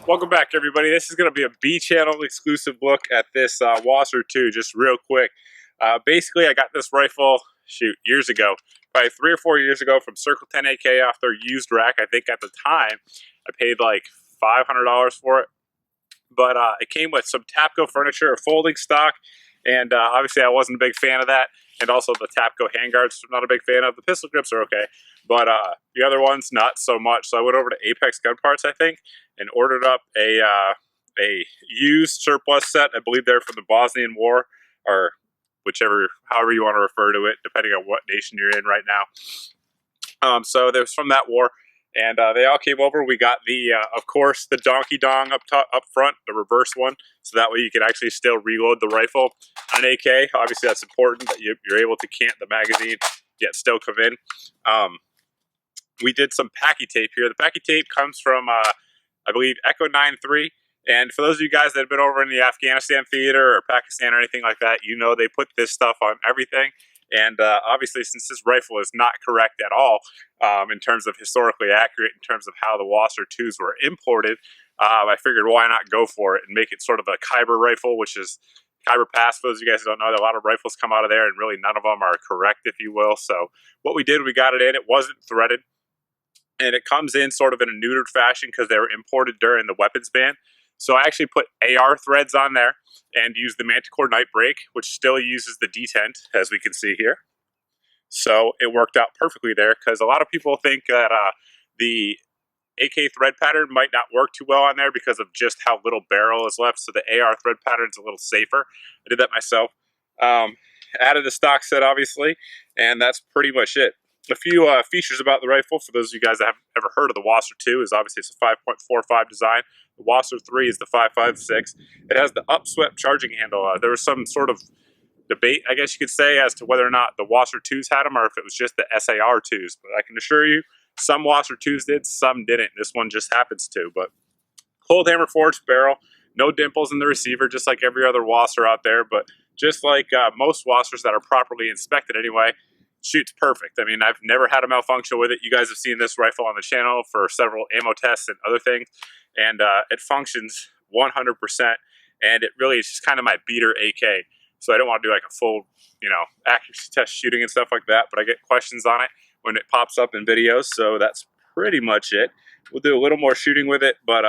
Welcome back, everybody. This is going to be a B-channel exclusive look at this WASR 2, just real quick. Basically, I got this rifle, years ago, probably 3 or 4 years ago from Circle 10 AK off their used rack. I think at the time, I paid like $500 for it. But it came with some Tapco furniture, a folding stock, and obviously I wasn't a big fan of that. And also the Tapco handguards, I'm not a big fan of. The pistol grips are okay, but the other ones, not so much. So I went over to Apex Gun Parts, I think, and ordered up a used surplus set. I believe they're from the Bosnian War, or however you want to refer to it, depending on what nation you're in right now. So they was from that war, and they all came over. We got the, of course, the donkey dong up front, the reverse one, so that way you can actually still reload the rifle on an AK. Obviously, that's important that you're able to cant the magazine, yet still come in. We did some Packy tape here. The Packy tape comes from, I believe, Echo 9.3. And for those of you guys that have been over in the Afghanistan theater or Pakistan or anything like that, you know they put this stuff on everything. And obviously, since this rifle is not correct at all in terms of historically accurate, in terms of how the WASR 2s were imported, I figured why not go for it and make it sort of a Khyber rifle, which is Khyber Pass. For those of you guys who don't know, a lot of rifles come out of there, and really none of them are correct, if you will. So what we did, we got it in. It wasn't threaded. And it comes in sort of in a neutered fashion because they were imported during the weapons ban. So I actually put AR threads on there and used the Manticore Night Break, which still uses the detent, as we can see here. So it worked out perfectly there, because a lot of people think that the AK thread pattern might not work too well on there because of just how little barrel is left. So the AR thread pattern is a little safer. I did that myself. Added the stock set, obviously, and that's pretty much it. A few features about the rifle, for those of you guys that haven't ever heard of the WASR 2, is obviously it's a 5.45 design. The WASR 3 is the 5.56. It has the Upswept charging handle. There was some sort of debate, I guess you could say, as to whether or not the WASR 2s had them or if it was just the SAR 2s. But I can assure you, some WASR 2s did, some didn't. This one just happens to. But cold hammer forged barrel, no dimples in the receiver, just like every other WASR out there. But just like most WASRs that are properly inspected anyway, shoots perfect. I mean, I've never had a malfunction with it. You guys have seen this rifle on the channel for several ammo tests and other things, and it functions 100%, and it really is just kind of my beater AK. So I don't want to do like a full, accuracy test shooting and stuff like that, but I get questions on it when it pops up in videos, so that's pretty much it. We'll do a little more shooting with it, but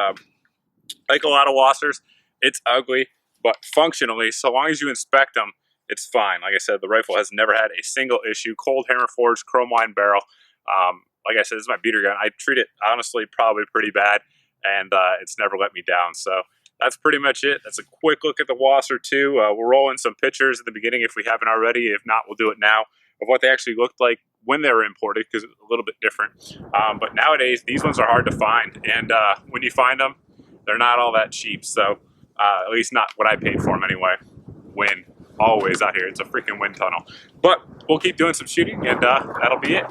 like a lot of WASRs, it's ugly, but functionally, so long as you inspect them, it's fine. Like I said, the rifle has never had a single issue. Cold hammer forged, chrome line barrel. Like I said, this is my beater gun. I treat it, honestly, probably pretty bad, and it's never let me down. So that's pretty much it. That's a quick look at the WASR 2. We'll roll in some pictures at the beginning if we haven't already. If not, we'll do it now, of what they actually looked like when they were imported, because it's a little bit different. But nowadays, these ones are hard to find, and when you find them, they're not all that cheap. So at least not what I paid for them anyway. Wind. Always out here. It's a freaking wind tunnel. But we'll keep doing some shooting, and that'll be it.